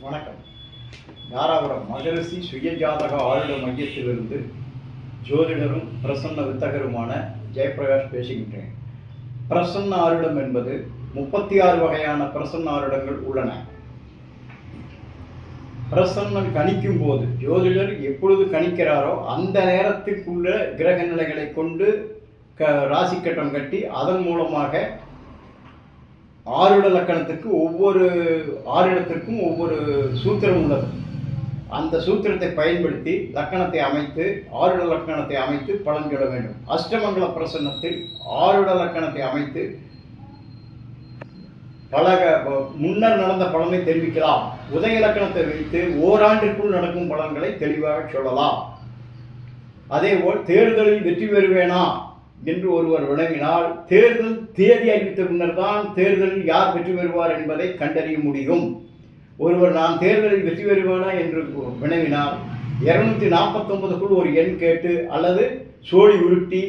வணக்கம். தாராபுரம் மகரிஷி சுயஜாதக ஆளுட மையத்திலிருந்து ஜோதிடரும் பிரசன்ன வித்தகருமான ஜெயபிரகாஷ் பேசுகின்றேன். பிரசன்ன ஆருடம் என்பது 36 வகையான பிரசன்ன ஆருடங்கள் உள்ளன. பிரசன்னன் கணிக்கும் போது ஜோதிடர் எப்பொழுது கணிக்கிறாரோ அந்த நேரத்திற்குள்ள கிரக நிலைகளை கொண்டு ராசி கட்டம் கட்டி அதன் மூலமாக ஆருட லக்கணத்துக்கு ஒவ்வொரு ஆருடத்திற்கும் ஒவ்வொரு சூத்திரம் உள்ளது. அந்த சூத்திரத்தை பயன்படுத்தி லக்கணத்தை அமைத்து ஆருட லக்கணத்தை அமைத்து பலன் சொல்ல வேண்டும். அஷ்டமங்கல பிரசன்னத்தில் ஆருட லக்கணத்தை அமைத்து முன்னர் நடந்த பலனை தெரிவிக்கலாம். உதய லக்கணத்தை வைத்து ஓராண்டிற்குள் நடக்கும் பலன்களை தெளிவாக சொல்லலாம். அதேபோல் தேர்தலில் வெற்றி பெறுவேனா என்று ஒருவர் விளங்கினால் தேர்தல் தேதி அறிவித்த முன்னர் தான் தேர்தலில் யார் வெற்றி பெறுவார் என்பதை கண்டறிய முடியும். ஒருவர் நான் தேர்தலில் வெற்றி பெறுவேனா என்று வினவினால் 249க்குள் ஒரு எண் கேட்டு அல்லது சோழி உருட்டி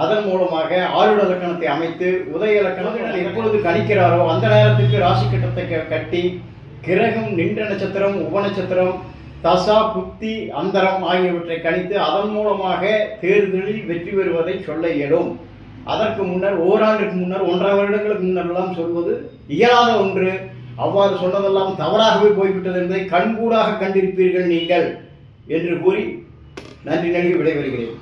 அதன் மூலமாக ஆருட லக்கணத்தை அமைத்து உதய லக்கணத்தை எப்பொழுது கணிக்கிறாரோ அந்த நேரத்துக்கு ராசி கட்டத்தை கட்டி கிரகம் நின்ற நட்சத்திரம் உபநட்சத்திரம் தசா புத்தி அந்தரம் ஆகியவற்றை கணித்து அதன் மூலமாக தேர்தலில் வெற்றி பெறுவதை சொல்ல இயலும். அதற்கு முன்னர் ஓராண்டுக்கு முன்னர் 1.5 வருடங்களுக்கு முன்னரெல்லாம் சொல்வது இயலாத ஒன்று. அவ்வாறு சொன்னதெல்லாம் தவறாகவே போய்விட்டது என்பதை கண்கூடாக கண்டிருப்பீர்கள் நீங்கள் என்று கூறி நன்றி நல்கி விடைபெறுகிறேன்.